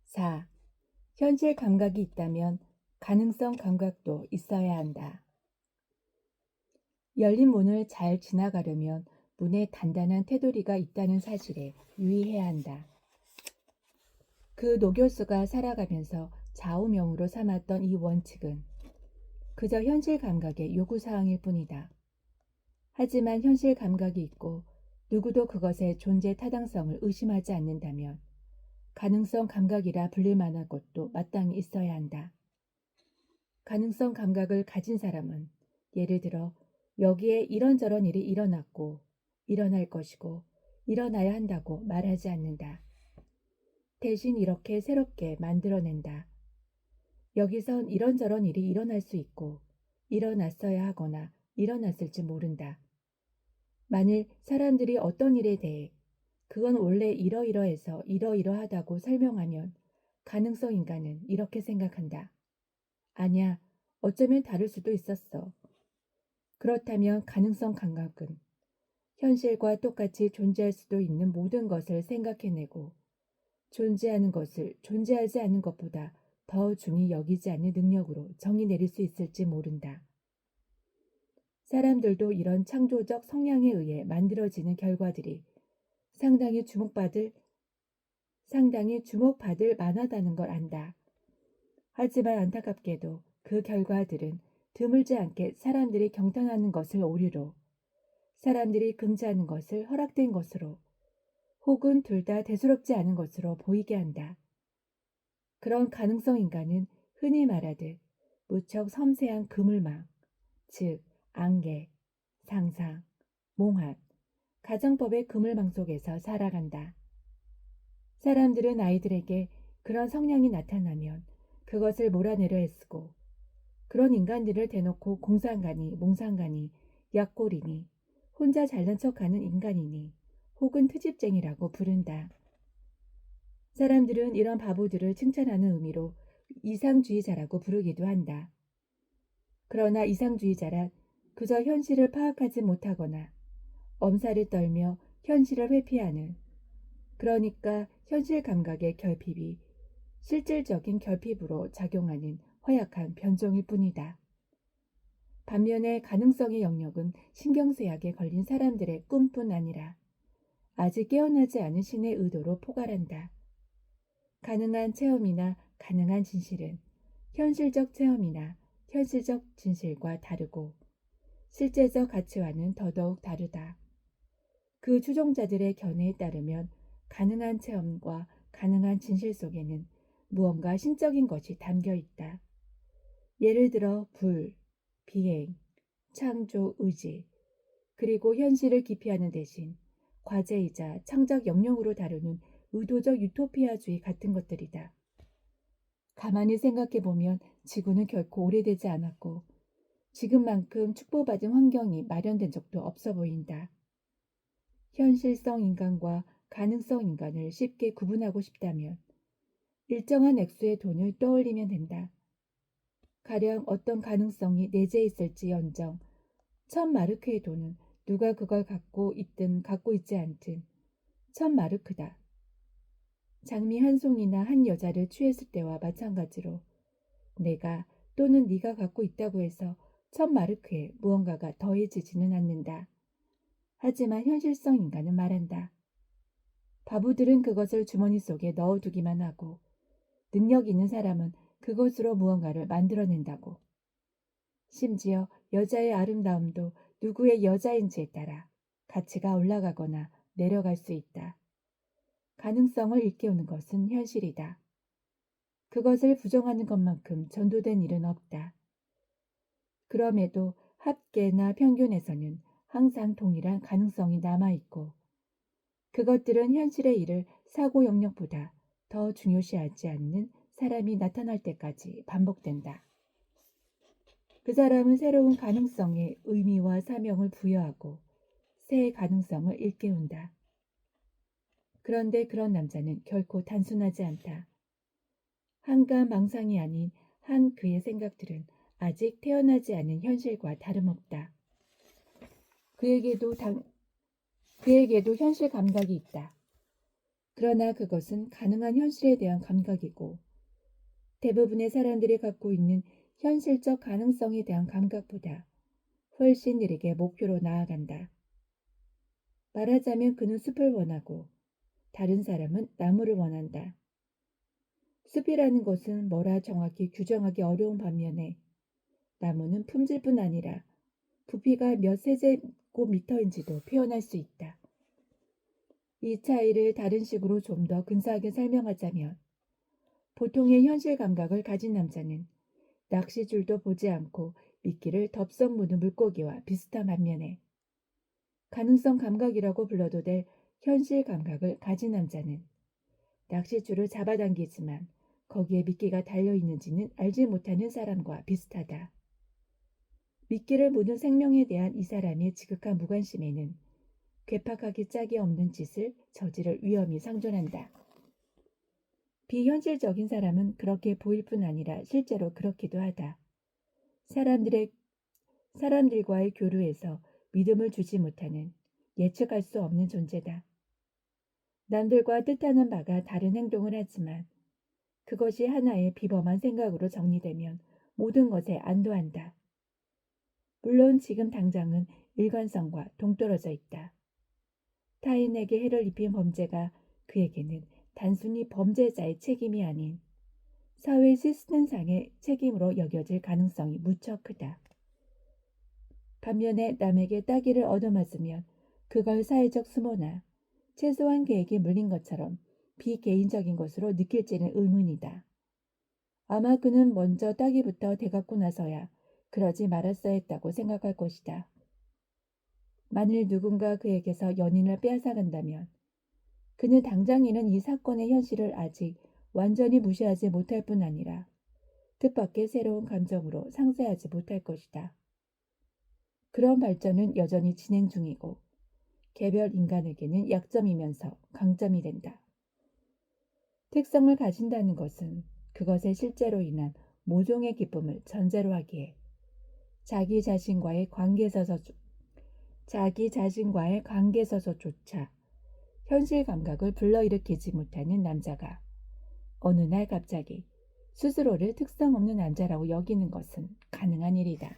4. 현실 감각이 있다면 가능성 감각도 있어야 한다. 열린 문을 잘 지나가려면 문에 단단한 테두리가 있다는 사실에 유의해야 한다. 그 녹열수가 살아가면서 좌우명으로 삼았던 이 원칙은 그저 현실 감각의 요구사항일 뿐이다. 하지만 현실 감각이 있고 누구도 그것의 존재 타당성을 의심하지 않는다면 가능성 감각이라 불릴 만한 것도 마땅히 있어야 한다. 가능성 감각을 가진 사람은 예를 들어 여기에 이런저런 일이 일어났고 일어날 것이고 일어나야 한다고 말하지 않는다. 대신 이렇게 새롭게 만들어낸다. 여기선 이런저런 일이 일어날 수 있고 일어났어야 하거나 일어났을지 모른다. 만일 사람들이 어떤 일에 대해 그건 원래 이러이러해서 이러이러하다고 설명하면 가능성 인간은 이렇게 생각한다. 아니야, 어쩌면 다를 수도 있었어. 그렇다면 가능성 감각은 현실과 똑같이 존재할 수도 있는 모든 것을 생각해내고 존재하는 것을 존재하지 않는 것보다 더 중히 여기지 않는 능력으로 정의 내릴 수 있을지 모른다. 사람들도 이런 창조적 성향에 의해 만들어지는 결과들이 상당히 주목받을 만하다는 걸 안다. 하지만 안타깝게도 그 결과들은 드물지 않게 사람들이 경탄하는 것을 오류로, 사람들이 금지하는 것을 허락된 것으로, 혹은 둘 다 대수롭지 않은 것으로 보이게 한다. 그런 가능성 인간은 흔히 말하듯 무척 섬세한 그물망, 즉 안개, 상상, 몽환, 가정법의 그물망 속에서 살아간다. 사람들은 아이들에게 그런 성향이 나타나면 그것을 몰아내려 애쓰고 그런 인간들을 대놓고 공상가니 몽상가니 약골이니 혼자 잘난 척하는 인간이니 혹은 트집쟁이라고 부른다. 사람들은 이런 바보들을 칭찬하는 의미로 이상주의자라고 부르기도 한다. 그러나 이상주의자란 그저 현실을 파악하지 못하거나 엄살을 떨며 현실을 회피하는, 그러니까 현실 감각의 결핍이 실질적인 결핍으로 작용하는 허약한 변종일 뿐이다. 반면에 가능성의 영역은 신경쇠약에 걸린 사람들의 꿈뿐 아니라 아직 깨어나지 않은 신의 의도로 포괄한다. 가능한 체험이나 가능한 진실은 현실적 체험이나 현실적 진실과 다르고 실제적 가치와는 더더욱 다르다. 그 추종자들의 견해에 따르면 가능한 체험과 가능한 진실 속에는 무언가 신적인 것이 담겨 있다. 예를 들어 불, 비행, 창조, 의지, 그리고 현실을 기피하는 대신 과제이자 창작 영역으로 다루는 의도적 유토피아주의 같은 것들이다. 가만히 생각해보면 지구는 결코 오래되지 않았고 지금만큼 축복받은 환경이 마련된 적도 없어 보인다. 현실성 인간과 가능성 인간을 쉽게 구분하고 싶다면 일정한 액수의 돈을 떠올리면 된다. 가령 어떤 가능성이 내재해 있을지언정 1000마르크의 돈은 누가 그걸 갖고 있든 갖고 있지 않든 1000마르크다. 장미 한 송이나 한 여자를 취했을 때와 마찬가지로 내가 또는 네가 갖고 있다고 해서 1000마르크에 무언가가 더해지지는 않는다. 하지만 현실성 인간은 말한다. 바보들은 그것을 주머니 속에 넣어두기만 하고 능력 있는 사람은 그것으로 무언가를 만들어낸다고. 심지어 여자의 아름다움도 누구의 여자인지에 따라 가치가 올라가거나 내려갈 수 있다. 가능성을 일깨우는 것은 현실이다. 그것을 부정하는 것만큼 전도된 일은 없다. 그럼에도 합계나 평균에서는 항상 동일한 가능성이 남아있고 그것들은 현실의 일을 사고 영역보다 더 중요시하지 않는 사람이 나타날 때까지 반복된다. 그 사람은 새로운 가능성에 의미와 사명을 부여하고 새 가능성을 일깨운다. 그런데 그런 남자는 결코 단순하지 않다. 한가 망상이 아닌 한 그의 생각들은 아직 태어나지 않은 현실과 다름없다. 그에게도 현실 감각이 있다. 그러나 그것은 가능한 현실에 대한 감각이고 대부분의 사람들이 갖고 있는 현실적 가능성에 대한 감각보다 훨씬 느리게 목표로 나아간다. 말하자면 그는 숲을 원하고 다른 사람은 나무를 원한다. 숲이라는 것은 뭐라 정확히 규정하기 어려운 반면에 나무는 품질뿐 아니라 부피가 몇 세제곱미터인지도 표현할 수 있다. 이 차이를 다른 식으로 좀 더 근사하게 설명하자면 보통의 현실 감각을 가진 남자는 낚시줄도 보지 않고 미끼를 덥석 무는 물고기와 비슷한 반면에 가능성 감각이라고 불러도 될 현실 감각을 가진 남자는 낚시줄을 잡아당기지만 거기에 미끼가 달려있는지는 알지 못하는 사람과 비슷하다. 미끼를 무는 생명에 대한 이 사람의 지극한 무관심에는 괴팍하기 짝이 없는 짓을 저지를 위험이 상존한다. 비현실적인 사람은 그렇게 보일 뿐 아니라 실제로 그렇기도 하다. 사람들과의 교류에서 믿음을 주지 못하는 예측할 수 없는 존재다. 남들과 뜻하는 바가 다른 행동을 하지만 그것이 하나의 비범한 생각으로 정리되면 모든 것에 안도한다. 물론 지금 당장은 일관성과 동떨어져 있다. 타인에게 해를 입힌 범죄가 그에게는 단순히 범죄자의 책임이 아닌 사회 시스템상의 책임으로 여겨질 가능성이 무척 크다. 반면에 남에게 따기를 얻어맞으면 그걸 사회적 수모나 최소한 계획에 물린 것처럼 비개인적인 것으로 느낄지는 의문이다. 아마 그는 먼저 따기부터 되갚고 나서야 그러지 말았어야 했다고 생각할 것이다. 만일 누군가 그에게서 연인을 빼앗아간다면 그는 당장에는 이 사건의 현실을 아직 완전히 무시하지 못할 뿐 아니라 뜻밖의 새로운 감정으로 상쇄하지 못할 것이다. 그런 발전은 여전히 진행 중이고 개별 인간에게는 약점이면서 강점이 된다. 특성을 가진다는 것은 그것의 실제로 인한 모종의 기쁨을 전제로 하기에 자기 자신과의 관계에서조차 현실 감각을 불러일으키지 못하는 남자가 어느 날 갑자기 스스로를 특성 없는 남자라고 여기는 것은 가능한 일이다.